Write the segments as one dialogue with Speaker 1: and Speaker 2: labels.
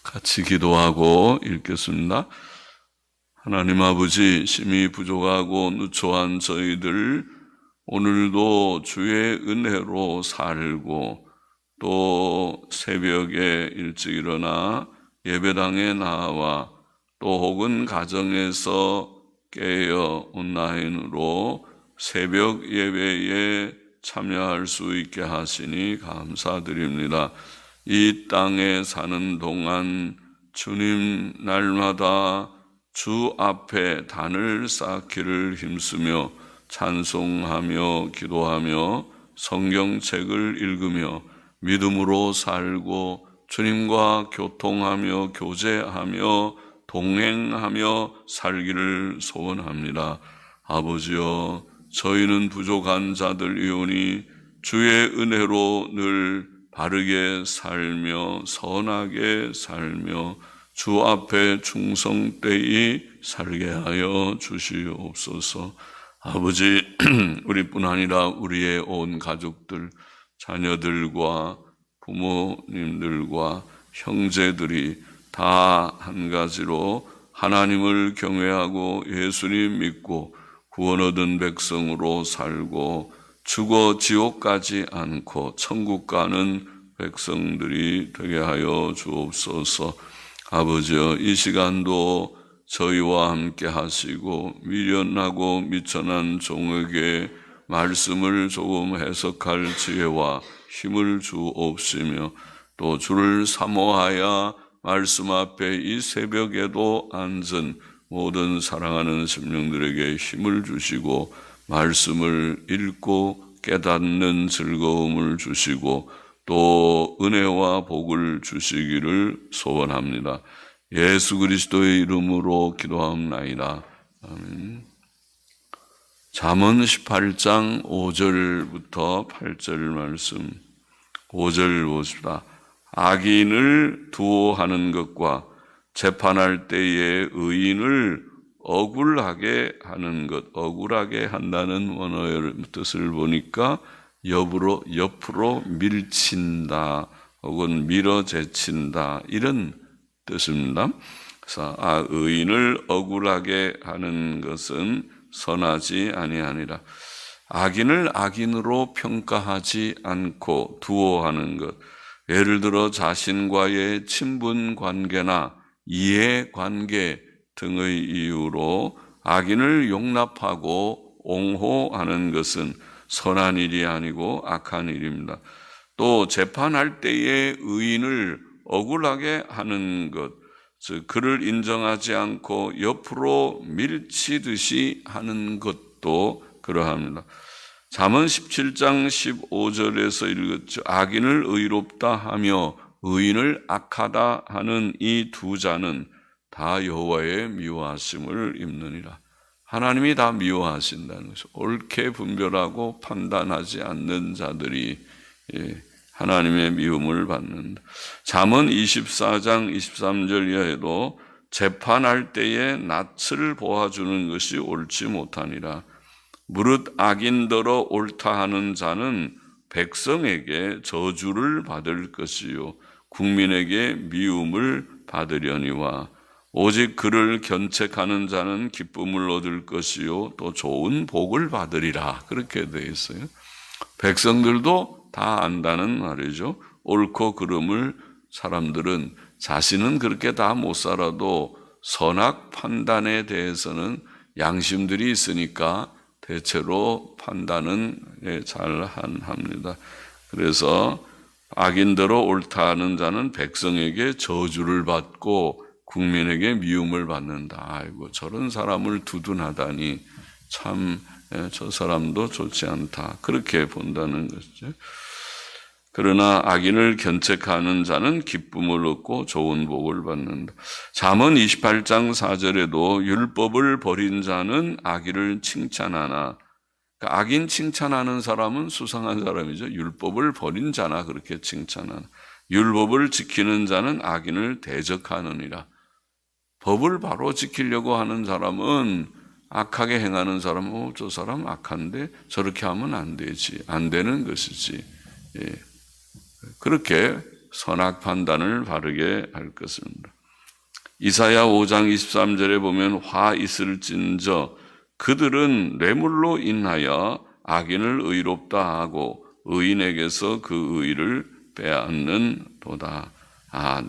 Speaker 1: 같이 기도하고 읽겠습니다. 하나님 아버지, 심히 부족하고 누추한 저희들 오늘도 주의 은혜로 살고 또 새벽에 일찍 일어나 예배당에 나와 또 혹은 가정에서 깨어 온라인으로 새벽 예배에 참여할 수 있게 하시니 감사드립니다. 이 땅에 사는 동안 주님 날마다 주 앞에 단을 쌓기를 힘쓰며 찬송하며 기도하며 성경책을 읽으며 믿음으로 살고 주님과 교통하며 교제하며 동행하며 살기를 소원합니다. 아버지여, 저희는 부족한 자들이오니 주의 은혜로 늘 바르게 살며 선하게 살며 주 앞에 충성되이 살게 하여 주시옵소서. 아버지, 우리뿐 아니라 우리의 온 가족들, 자녀들과 부모님들과 형제들이 다 한 가지로 하나님을 경외하고 예수님 믿고 구원 얻은 백성으로 살고 죽어 지옥 가지 않고 천국 가는 백성들이 되게 하여 주옵소서. 아버지여, 이 시간도 저희와 함께 하시고 미련하고 미천한 종에게 말씀을 조금 해석할 지혜와 힘을 주옵시며 또 주를 사모하여 말씀 앞에 이 새벽에도 앉은 모든 사랑하는 심령들에게 힘을 주시고 말씀을 읽고 깨닫는 즐거움을 주시고 또 은혜와 복을 주시기를 소원합니다. 예수 그리스도의 이름으로 기도하옵나이다. 아멘. 잠언 18장 5절부터 8절 말씀. 5절 보십시다. 악인을 두어하는 것과 재판할 때에 의인을 억울하게 하는 것, 억울하게 한다는 원어의 뜻을 보니까 옆으로 밀친다 혹은 밀어제친다 이런 뜻입니다. 그래서 의인을 억울하게 하는 것은 선하지 아니하니라. 악인을 악인으로 평가하지 않고 두어하는 것, 예를 들어 자신과의 친분 관계나 이해관계 등의 이유로 악인을 용납하고 옹호하는 것은 선한 일이 아니고 악한 일입니다. 또 재판할 때에 의인을 억울하게 하는 것, 즉 그를 인정하지 않고 옆으로 밀치듯이 하는 것도 그러합니다. 잠언 17장 15절에서 읽었죠. 악인을 의롭다 하며 의인을 악하다 하는 이 두 자는 다 여호와의 미워하심을 입느니라. 하나님이 다 미워하신다는 것이죠. 옳게 분별하고 판단하지 않는 자들이 하나님의 미움을 받는다. 잠언 24장 23절 이하에도 재판할 때에 낯을 보아주는 것이 옳지 못하니라. 무릇 악인더러 옳다 하는 자는 백성에게 저주를 받을 것이요 국민에게 미움을 받으려니와 오직 그를 견책하는 자는 기쁨을 얻을 것이요 또 좋은 복을 받으리라. 그렇게 되어 있어요. 백성들도 다 안다는 말이죠. 옳고 그름을 사람들은 자신은 그렇게 다 못 살아도 선악 판단에 대해서는 양심들이 있으니까 대체로 판단은 잘 합니다. 그래서 악인대로 옳다 하는 자는 백성에게 저주를 받고 국민에게 미움을 받는다. 아이고, 저런 사람을 두둔하다니 참 저 사람도 좋지 않다. 그렇게 본다는 것이죠. 그러나 악인을 견책하는 자는 기쁨을 얻고 좋은 복을 받는다. 잠언 28장 4절에도 율법을 버린 자는 악인을 칭찬하나, 그러니까 악인 칭찬하는 사람은 수상한 사람이죠. 율법을 버린 자나 그렇게 칭찬하나. 율법을 지키는 자는 악인을 대적하느니라. 법을 바로 지키려고 하는 사람은 악하게 행하는 사람은 저 사람 악한데 저렇게 하면 안 되지. 안 되는 것이지. 예. 그렇게 선악 판단을 바르게 할 것입니다. 이사야 5장 23절에 보면 화 있을진저 그들은 뇌물로 인하여 악인을 의롭다 하고 의인에게서 그 의를 빼앗는도다.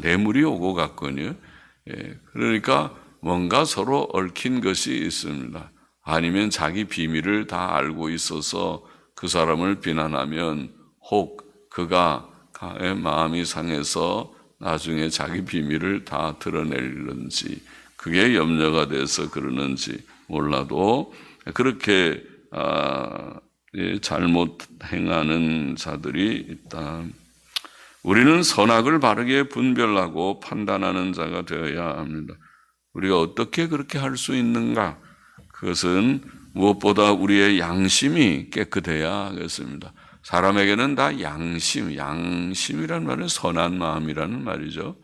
Speaker 1: 뇌물이 오고 갔군요. 그러니까 뭔가 서로 얽힌 것이 있습니다. 아니면 자기 비밀을 다 알고 있어서 그 사람을 비난하면 혹 그가 마음이 상해서 나중에 자기 비밀을 다 드러낼는지 그게 염려가 돼서 그러는지 몰라도 그렇게 잘못 행하는 자들이 있다. 우리는 선악을 바르게 분별하고 판단하는 자가 되어야 합니다. 우리가 어떻게 그렇게 할 수 있는가? 그것은 무엇보다 우리의 양심이 깨끗해야 하겠습니다. 사람에게는 다 양심이라는 말은 선한 마음이라는 말이죠.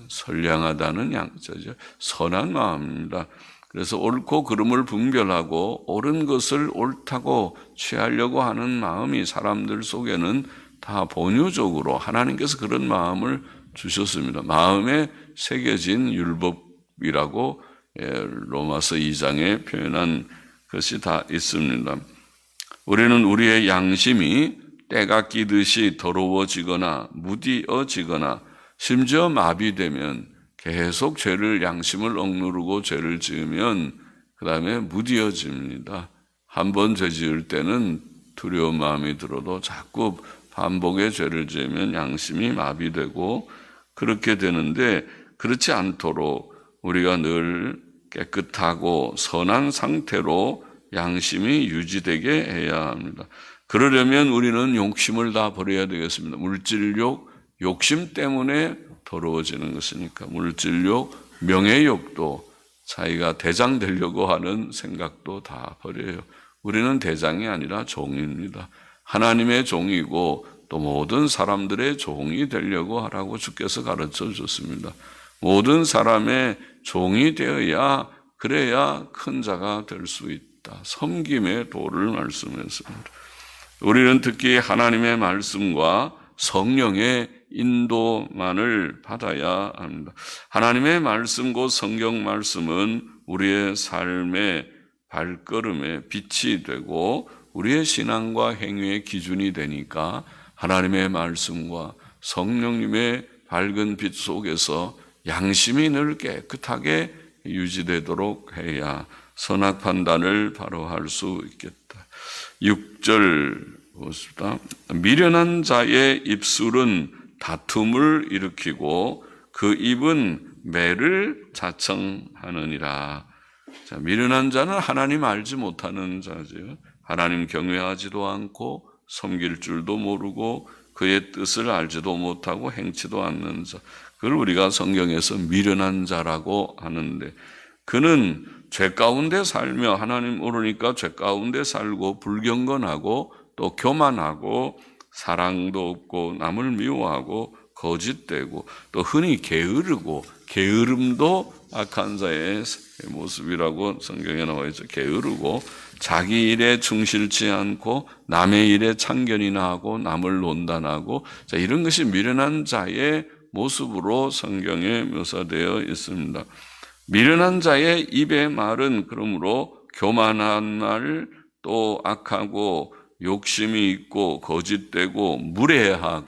Speaker 1: 선량하다는 양자죠. 선한 마음입니다. 그래서 옳고 그름을 분별하고 옳은 것을 옳다고 취하려고 하는 마음이 사람들 속에는 다 본유적으로 하나님께서 그런 마음을 주셨습니다. 마음에 새겨진 율법이라고 로마서 2장에 표현한 것이 다 있습니다. 우리는 우리의 양심이 때가 끼듯이 더러워지거나 무디어지거나 심지어 마비되면 계속 양심을 억누르고 죄를 지으면 그 다음에 무디어집니다. 한 번 죄 지을 때는 두려운 마음이 들어도 자꾸 반복의 죄를 지으면 양심이 마비되고 그렇게 되는데 그렇지 않도록 우리가 늘 깨끗하고 선한 상태로 양심이 유지되게 해야 합니다. 그러려면 우리는 욕심을 다 버려야 되겠습니다. 물질욕, 욕심 때문에 더러워지는 것이니까 물질욕, 명예욕도 자기가 대장 되려고 하는 생각도 다 버려요. 우리는 대장이 아니라 종입니다. 하나님의 종이고 또 모든 사람들의 종이 되려고 하라고 주께서 가르쳐 줬습니다. 모든 사람의 종이 되어야 그래야 큰 자가 될 수 있다. 섬김의 도를 말씀했습니다. 우리는 특히 하나님의 말씀과 성령의 인도만을 받아야 합니다. 하나님의 말씀 곧 성경 말씀은 우리의 삶의 발걸음의 빛이 되고 우리의 신앙과 행위의 기준이 되니까 하나님의 말씀과 성령님의 밝은 빛 속에서 양심이 늘 깨끗하게 유지되도록 해야 선악 판단을 바로 할 수 있겠다. 6절 보십시다. 미련한 자의 입술은 다툼을 일으키고 그 입은 매를 자청하느니라. 자, 미련한 자는 하나님 알지 못하는 자죠. 하나님 경외하지도 않고 섬길 줄도 모르고 그의 뜻을 알지도 못하고 행치도 않는 자. 그걸 우리가 성경에서 미련한 자라고 하는데 그는 죄 가운데 살며 하나님 모르니까 죄 가운데 살고 불경건하고 또 교만하고 사랑도 없고 남을 미워하고 거짓되고 또 흔히 게으르고 게으름도 악한 자의 모습이라고 성경에 나와 있죠. 게으르고 자기 일에 충실치 않고 남의 일에 참견이나 하고 남을 논단하고 자, 이런 것이 미련한 자의 모습으로 성경에 묘사되어 있습니다. 미련한 자의 입의 말은 그러므로 교만한 말, 또 악하고 욕심이 있고 거짓되고 무례한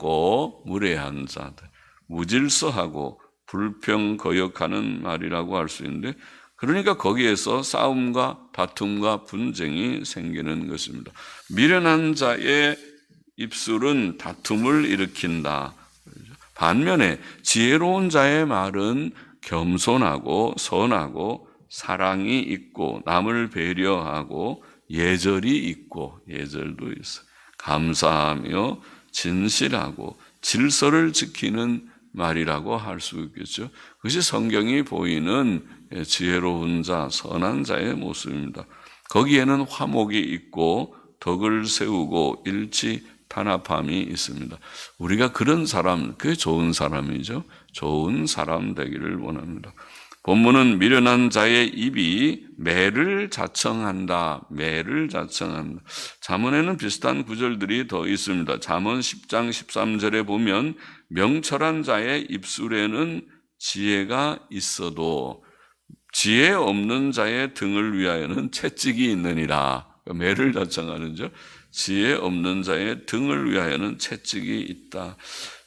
Speaker 1: 자들, 무질서하고 불평거역하는 말이라고 할 수 있는데 그러니까 거기에서 싸움과 다툼과 분쟁이 생기는 것입니다. 미련한 자의 입술은 다툼을 일으킨다. 반면에 지혜로운 자의 말은 겸손하고 선하고 사랑이 있고 남을 배려하고 예절이 있고 예절도 있어 감사하며 진실하고 질서를 지키는 말이라고 할 수 있겠죠. 그것이 성경이 보이는 지혜로운 자, 선한 자의 모습입니다. 거기에는 화목이 있고 덕을 세우고 일치 단합함이 있습니다. 우리가 그런 사람, 그게 좋은 사람이죠. 좋은 사람 되기를 원합니다. 본문은 미련한 자의 입이 매를 자청한다. 매를 자청한다. 잠언에는 비슷한 구절들이 더 있습니다. 잠언 10장 13절에 보면 명철한 자의 입술에는 지혜가 있어도 지혜 없는 자의 등을 위하여는 채찍이 있느니라. 매를 자청하는죠. 지혜 없는 자의 등을 위하여는 채찍이 있다.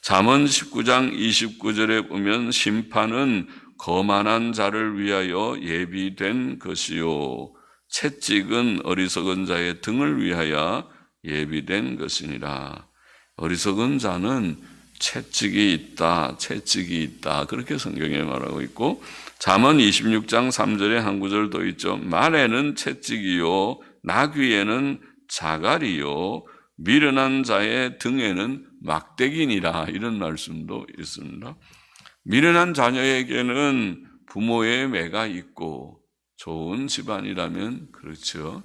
Speaker 1: 잠언 19장 29절에 보면 심판은 거만한 자를 위하여 예비된 것이요 채찍은 어리석은 자의 등을 위하여 예비된 것이니라. 어리석은 자는 채찍이 있다. 그렇게 성경에 말하고 있고, 잠언 26장 3절에 한 구절 더 있죠. 말에는 채찍이요, 나귀에는 자갈이요, 미련한 자의 등에는 막대기니라. 이런 말씀도 있습니다. 미련한 자녀에게는 부모의 매가 있고, 좋은 집안이라면 그렇죠.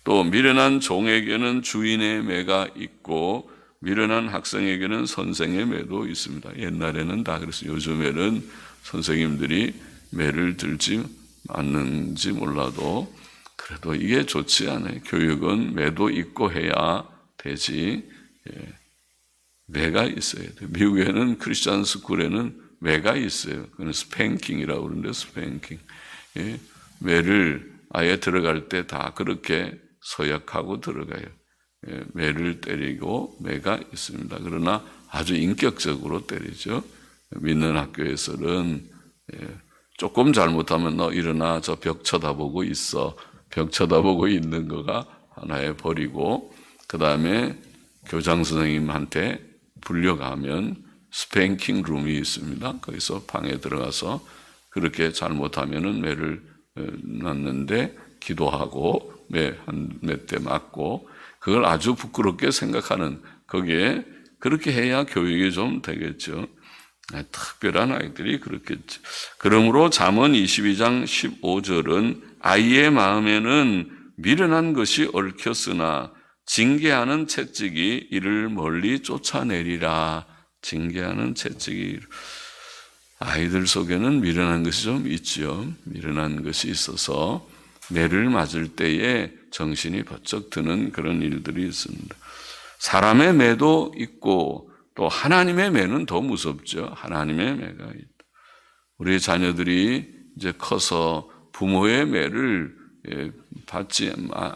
Speaker 1: 또 미련한 종에게는 주인의 매가 있고, 미련한 학생에게는 선생의 매도 있습니다. 옛날에는 다 그랬어요. 요즘에는 선생님들이 매를 들지 않는지 몰라도 그래도 이게 좋지 않아요. 교육은 매도 있고 해야 되지. 매가 있어야 돼요. 미국에는 크리스찬 스쿨에는 매가 있어요. 그건 스팽킹이라고 그러는데 스팽킹. 매를 아예 들어갈 때 다 그렇게 서약하고 들어가요. 매를 때리고 매가 있습니다. 그러나 아주 인격적으로 때리죠. 믿는 학교에서는 조금 잘못하면 너 일어나 저 벽 쳐다보고 있어. 벽 쳐다보고 있는 거가 하나의 벌이고, 그 다음에 교장 선생님한테 불려가면 스팽킹 룸이 있습니다. 거기서 방에 들어가서 그렇게 잘못하면은 매를 놨는데 기도하고 몇 대 맞고, 그걸 아주 부끄럽게 생각하는, 거기에 그렇게 해야 교육이 좀 되겠죠. 특별한 아이들이 그렇겠죠. 그러므로 잠언 22장 15절은 아이의 마음에는 미련한 것이 얽혔으나 징계하는 채찍이 이를 멀리 쫓아내리라. 징계하는 채찍이. 아이들 속에는 미련한 것이 좀 있죠. 미련한 것이 있어서 매를 맞을 때에 정신이 번쩍 드는 그런 일들이 있습니다. 사람의 매도 있고 또 하나님의 매는 더 무섭죠. 하나님의 매가 있다. 우리 자녀들이 이제 커서 부모의 매를 받지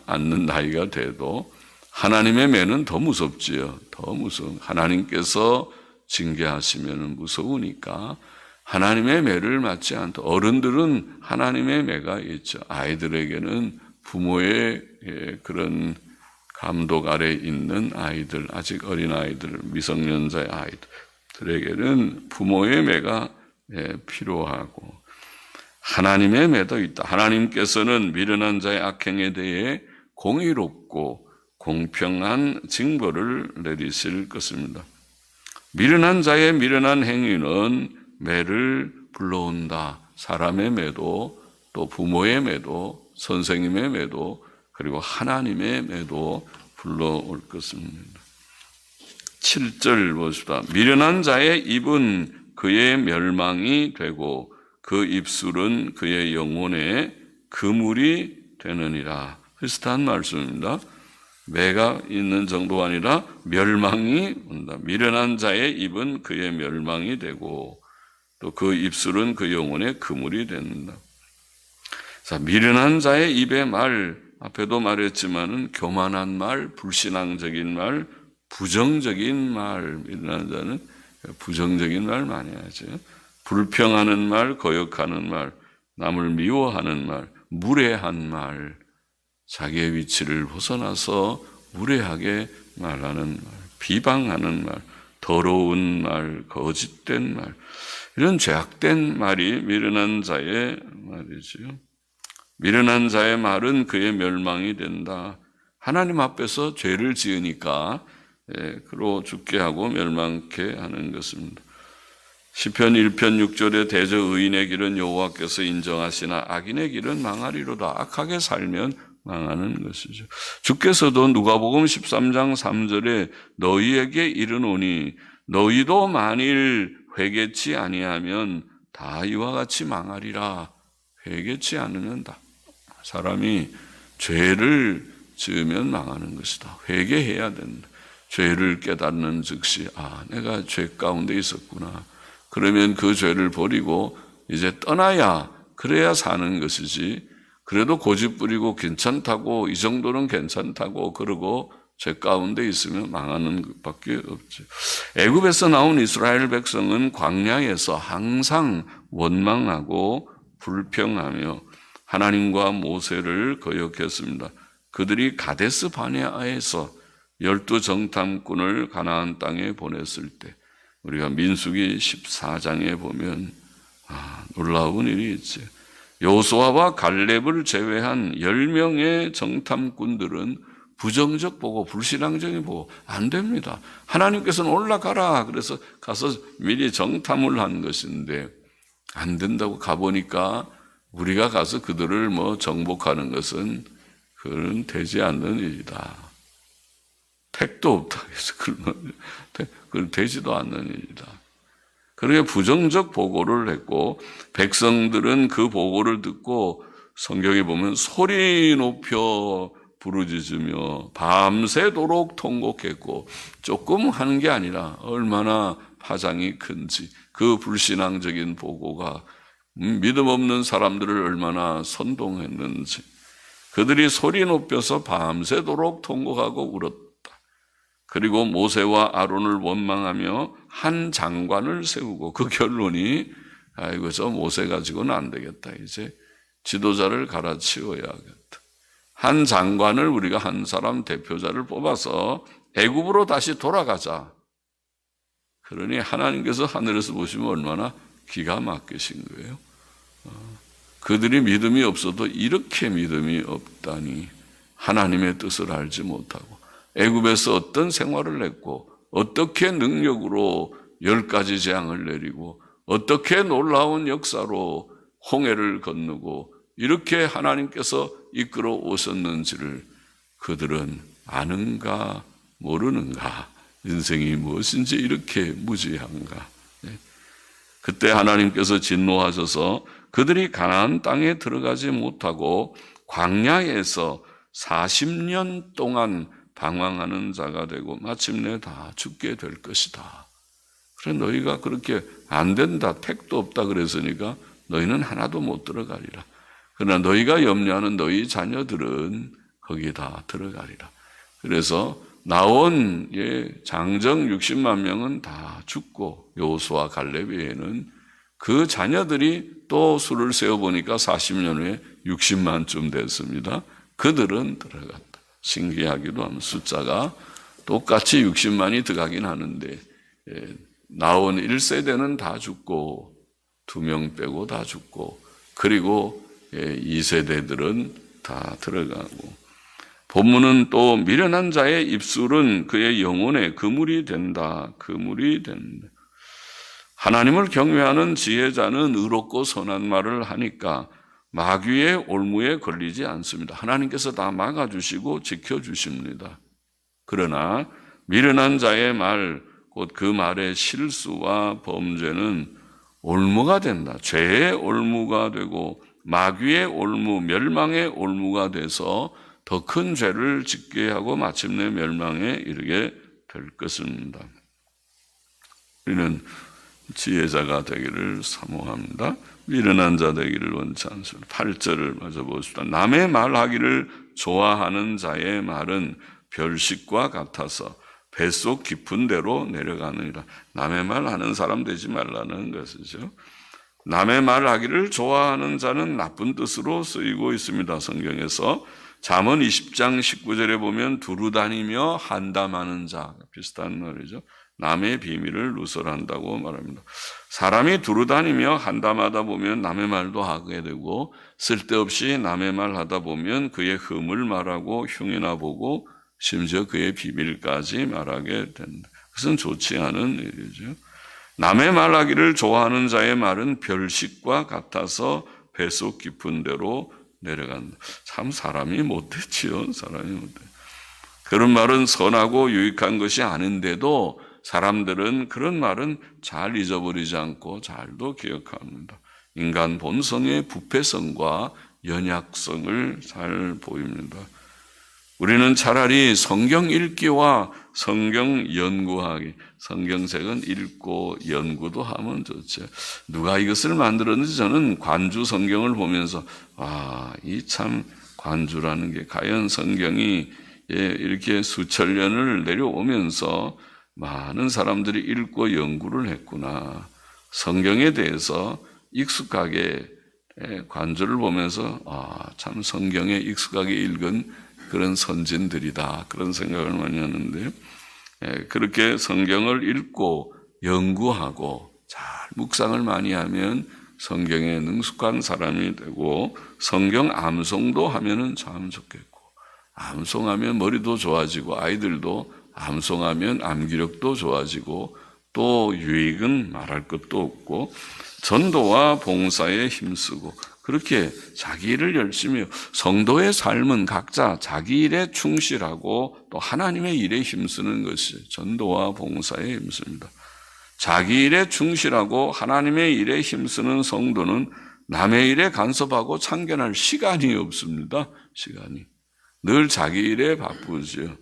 Speaker 1: 않는 나이가 돼도 하나님의 매는 더 무섭지요. 더 무서운. 하나님께서 징계하시면 무서우니까 하나님의 매를 맞지 않다. 어른들은 하나님의 매가 있죠. 아이들에게는 부모의 그런 감독 아래 있는 아이들, 아직 어린 아이들, 미성년자의 아이들에게는 부모의 매가 필요하고 하나님의 매도 있다. 하나님께서는 미련한 자의 악행에 대해 공의롭고 공평한 징벌을 내리실 것입니다. 미련한 자의 미련한 행위는 매를 불러온다. 사람의 매도, 또 부모의 매도, 선생님의 매도, 그리고 하나님의 매도 불러올 것입니다. 7절 보십시다. 미련한 자의 입은 그의 멸망이 되고 그 입술은 그의 영혼의 그물이 되느니라. 비슷한 말씀입니다. 매가 있는 정도가 아니라 멸망이 온다. 미련한 자의 입은 그의 멸망이 되고 또 그 입술은 그 영혼의 그물이 된다. 자, 미련한 자의 입의 말, 앞에도 말했지만은 교만한 말, 불신앙적인 말, 부정적인 말, 미련한 자는 부정적인 말 많이 하죠. 불평하는 말, 거역하는 말, 남을 미워하는 말, 무례한 말, 자기의 위치를 벗어나서 무례하게 말하는 말, 비방하는 말, 더러운 말, 거짓된 말, 이런 죄악된 말이 미련한 자의 말이지요. 미련한 자의 말은 그의 멸망이 된다. 하나님 앞에서 죄를 지으니까 그로 죽게 하고 멸망케 하는 것입니다. 시편 1편 6절에 대저 의인의 길은 여호와께서 인정하시나 악인의 길은 망하리로다. 악하게 살면 망하는 것이죠. 주께서도 누가복음 13장 3절에 너희에게 이르노니 너희도 만일 회개치 아니하면 다 이와 같이 망하리라. 회개치 않으면 다. 사람이 죄를 지으면 망하는 것이다. 회개해야 된다. 죄를 깨닫는 즉시 내가 죄 가운데 있었구나. 그러면 그 죄를 버리고 이제 떠나야, 그래야 사는 것이지, 그래도 고집 부리고 괜찮다고, 이 정도는 괜찮다고 그러고 죄 가운데 있으면 망하는 것밖에 없죠. 애굽에서 나온 이스라엘 백성은 광야에서 항상 원망하고 불평하며 하나님과 모세를 거역했습니다. 그들이 가데스 바네아에서 12 정탐꾼을 가나안 땅에 보냈을 때, 우리가 민수기 14장에 보면 놀라운 일이 있지. 여호수아와 갈렙을 제외한 10명의 정탐꾼들은 부정적 보고, 불신앙적인 보고 안 됩니다. 하나님께서는 올라가라 그래서 가서 미리 정탐을 한 것인데 안 된다고 가보니까 우리가 가서 그들을 정복하는 것은 그건 되지 않는 일이다. 택도 없다. 그건 되지도 않는 일이다. 그렇게 부정적 보고를 했고, 백성들은 그 보고를 듣고 성경에 보면 소리 높여 부르짖으며 밤새도록 통곡했고, 조금 하는 게 아니라 얼마나 파장이 큰지, 그 불신앙적인 보고가 믿음 없는 사람들을 얼마나 선동했는지, 그들이 소리 높여서 밤새도록 통곡하고 울었다. 그리고 모세와 아론을 원망하며 한 장관을 세우고, 그 결론이 저 모세 가지고는 안 되겠다. 이제 지도자를 갈아치워야겠다. 한 장관을, 우리가 한 사람 대표자를 뽑아서 애굽으로 다시 돌아가자. 그러니 하나님께서 하늘에서 보시면 얼마나 기가 막히신 거예요. 그들이 믿음이 없어도 이렇게 믿음이 없다니, 하나님의 뜻을 알지 못하고 애굽에서 어떤 생활을 했고, 어떻게 능력으로 10가지 재앙을 내리고, 어떻게 놀라운 역사로 홍해를 건너고 이렇게 하나님께서 이끌어 오셨는지를 그들은 아는가 모르는가, 인생이 무엇인지 이렇게 무지한가. 그때 하나님께서 진노하셔서 그들이 가나안 땅에 들어가지 못하고 광야에서 40년 동안 방황하는 자가 되고 마침내 다 죽게 될 것이다. 그래, 너희가 그렇게 안 된다, 택도 없다 그랬으니까 너희는 하나도 못 들어가리라. 그러나 너희가 염려하는 너희 자녀들은 거기에 다 들어가리라. 그래서 나온 장정 60만 명은 다 죽고, 여호수아 갈렙 외에는 그 자녀들이 또 수를 세어보니까 40년 후에 60만쯤 됐습니다. 그들은 들어갔다. 신기하기도 하면 숫자가 똑같이 60만이 들어가긴 하는데, 나온 1세대는 다 죽고 2명 빼고 다 죽고, 그리고 2세대들은 다 들어가고, 본문은 또 미련한 자의 입술은 그의 영혼의 그물이 된다. 그물이 된다. 하나님을 경외하는 지혜자는 의롭고 선한 말을 하니까 마귀의 올무에 걸리지 않습니다. 하나님께서 다 막아주시고 지켜주십니다. 그러나 미련한 자의 말, 곧 그 말의 실수와 범죄는 올무가 된다. 죄의 올무가 되고 마귀의 올무, 멸망의 올무가 돼서 더 큰 죄를 짓게 하고 마침내 멸망에 이르게 될 것입니다. 우리는 지혜자가 되기를 사모합니다. 미련한 자 되기를 원치 않습니다. 8절을 마저 보십시다. 남의 말하기를 좋아하는 자의 말은 별식과 같아서 뱃속 깊은 데로 내려가느니라. 남의 말 하는 사람 되지 말라는 것이죠. 남의 말하기를 좋아하는 자는 나쁜 뜻으로 쓰이고 있습니다. 성경에서 잠언 20장 19절에 보면 두루다니며 한담하는 자, 비슷한 말이죠. 남의 비밀을 누설한다고 말합니다. 사람이 두루다니며 한담하다 보면 남의 말도 하게 되고, 쓸데없이 남의 말 하다 보면 그의 흠을 말하고 흉이나 보고 심지어 그의 비밀까지 말하게 된다. 그것은 좋지 않은 일이죠. 남의 말하기를 좋아하는 자의 말은 별식과 같아서 뱃속 깊은 데로 내려간다. 참 사람이 못됐지요. 사람이 못돼. 그런 말은 선하고 유익한 것이 아닌데도 사람들은 그런 말은 잘 잊어버리지 않고 잘도 기억합니다. 인간 본성의 부패성과 연약성을 잘 보입니다. 우리는 차라리 성경 읽기와 성경 연구하기, 성경책은 읽고 연구도 하면 좋죠. 누가 이것을 만들었는지 저는 관주 성경을 보면서 이 참 관주라는 게 과연 성경이 이렇게 수천 년을 내려오면서 많은 사람들이 읽고 연구를 했구나. 성경에 대해서 익숙하게 관주를 보면서 참 성경에 익숙하게 읽은 그런 선진들이다. 그런 생각을 많이 하는데 그렇게 성경을 읽고 연구하고 잘 묵상을 많이 하면 성경에 능숙한 사람이 되고 성경 암송도 하면은 참 좋겠고 암송하면 머리도 좋아지고 아이들도 암송하면 암기력도 좋아지고 또 유익은 말할 것도 없고 전도와 봉사에 힘쓰고 그렇게 자기 일을 열심히 해요. 성도의 삶은 각자 자기 일에 충실하고 또 하나님의 일에 힘쓰는 것이 전도와 봉사에 힘씁니다. 자기 일에 충실하고 하나님의 일에 힘쓰는 성도는 남의 일에 간섭하고 참견할 시간이 없습니다. 시간이. 늘 자기 일에 바쁘죠.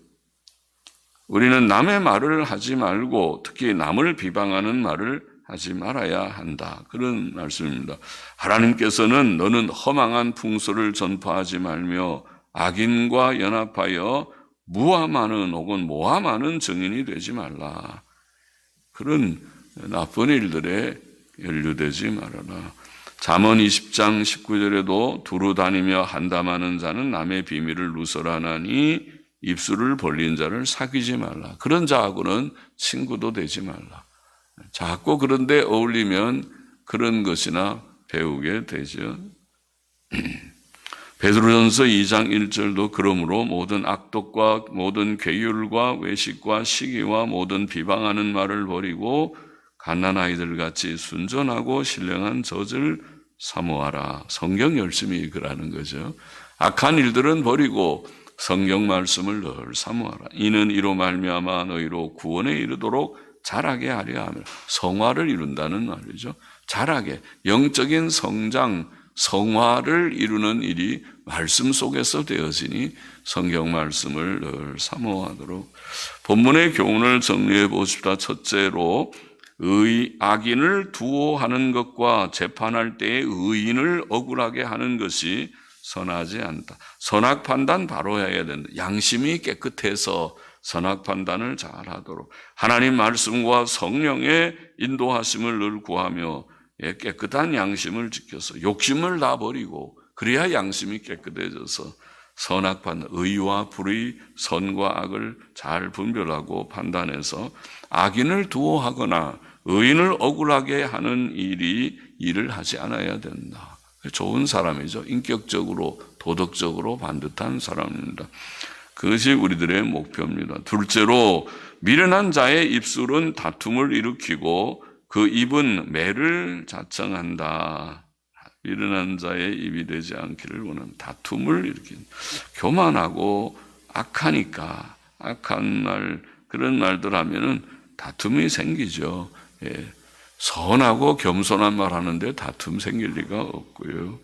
Speaker 1: 우리는 남의 말을 하지 말고 특히 남을 비방하는 말을 하지 말아야 한다. 그런 말씀입니다. 하나님께서는 너는 허망한 풍소를 전파하지 말며 악인과 연합하여 무함하는 혹은 모함하는 증인이 되지 말라. 그런 나쁜 일들에 연루되지 말아라. 잠언 20장 19절에도 두루 다니며 한담하는 자는 남의 비밀을 누설하나니 입술을 벌린 자를 사귀지 말라. 그런 자하고는 친구도 되지 말라. 자꾸 그런데 어울리면 그런 것이나 배우게 되죠. 베드로전서 2장 1절도 그러므로 모든 악독과 모든 괴율과 외식과 시기와 모든 비방하는 말을 버리고 갓난아이들 같이 순전하고 신령한 젖을 사모하라. 성경 열심히 읽으라는 거죠. 악한 일들은 버리고 성경 말씀을 늘 사모하라. 이는 이로 말미암아 너희로 구원에 이르도록 자라게 하려 하며 성화를 이룬다는 말이죠. 자라게 영적인 성장, 성화를 이루는 일이 말씀 속에서 되어지니 성경 말씀을 늘 사모하도록. 본문의 교훈을 정리해 보십시다. 첫째로 악인을 두어하는 것과 재판할 때의 의인을 억울하게 하는 것이 선하지 않다. 선악 판단 바로 해야 된다. 양심이 깨끗해서 선악 판단을 잘하도록 하나님 말씀과 성령의 인도하심을 늘 구하며 깨끗한 양심을 지켜서 욕심을 다 버리고 그래야 양심이 깨끗해져서 선악 판단, 의와 불의, 선과 악을 잘 분별하고 판단해서 악인을 두어하거나 의인을 억울하게 하는 일을 하지 않아야 된다. 좋은 사람이죠. 인격적으로, 도덕적으로 반듯한 사람입니다. 그것이 우리들의 목표입니다. 둘째로 미련한 자의 입술은 다툼을 일으키고 그 입은 매를 자청한다. 미련한 자의 입이 되지 않기를 원하는 다툼을 일으키는 교만하고 악하니까 악한 말 그런 말들 하면은 다툼이 생기죠. 선하고 겸손한 말 하는데 다툼 생길 리가 없고요.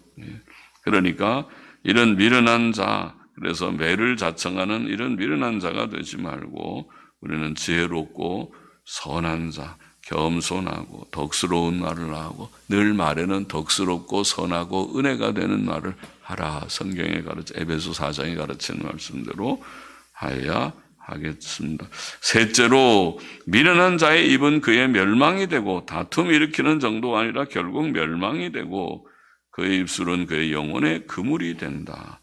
Speaker 1: 그러니까 이런 미련한 자, 그래서 매를 자청하는 이런 미련한 자가 되지 말고 우리는 지혜롭고 선한 자, 겸손하고 덕스러운 말을 하고 늘 말에는 덕스럽고 선하고 은혜가 되는 말을 하라. 성경에 에베소 4장에 가르치는 말씀대로 하여야 하겠습니다. 셋째로 미련한 자의 입은 그의 멸망이 되고 다툼 일으키는 정도가 아니라 결국 멸망이 되고 그의 입술은 그의 영혼의 그물이 된다.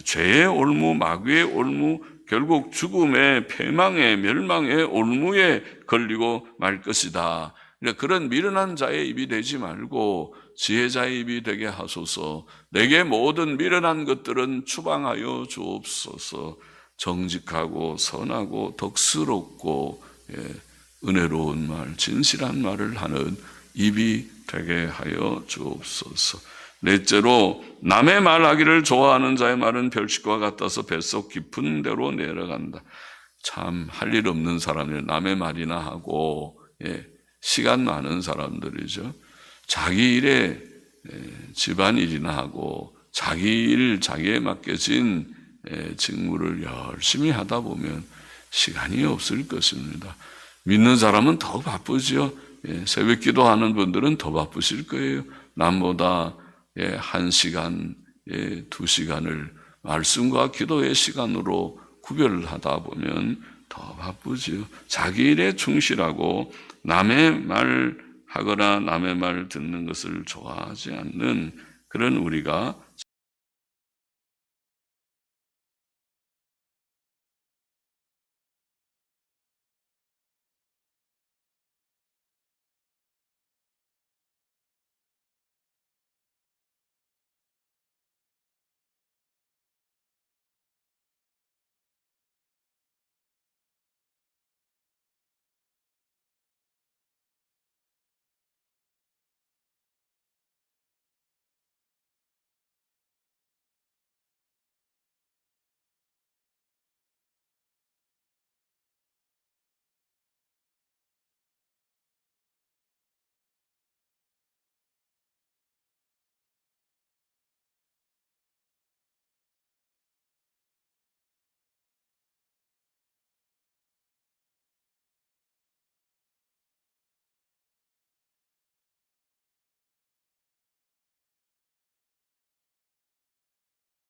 Speaker 1: 죄의 올무, 마귀의 올무, 결국 죽음의 패망의 멸망의 올무에 걸리고 말 것이다. 그런 미련한 자의 입이 되지 말고 지혜자의 입이 되게 하소서. 내게 모든 미련한 것들은 추방하여 주옵소서. 정직하고 선하고 덕스럽고 은혜로운 말, 진실한 말을 하는 입이 되게 하여 주옵소서. 넷째로 남의 말하기를 좋아하는 자의 말은 별식과 같아서 뱃속 깊은 데로 내려간다. 참 할 일 없는 사람이 남의 말이나 하고 시간 많은 사람들이죠. 자기 일에 집안일이나 하고 자기 일 자기에 맡겨진 직무를 열심히 하다 보면 시간이 없을 것입니다. 믿는 사람은 더 바쁘죠. 새벽 기도하는 분들은 더 바쁘실 거예요. 남보다 1시간, 2시간을 말씀과 기도의 시간으로 구별을 하다 보면 더 바쁘죠. 자기 일에 충실하고 남의 말 하거나 남의 말 듣는 것을 좋아하지 않는 그런 우리가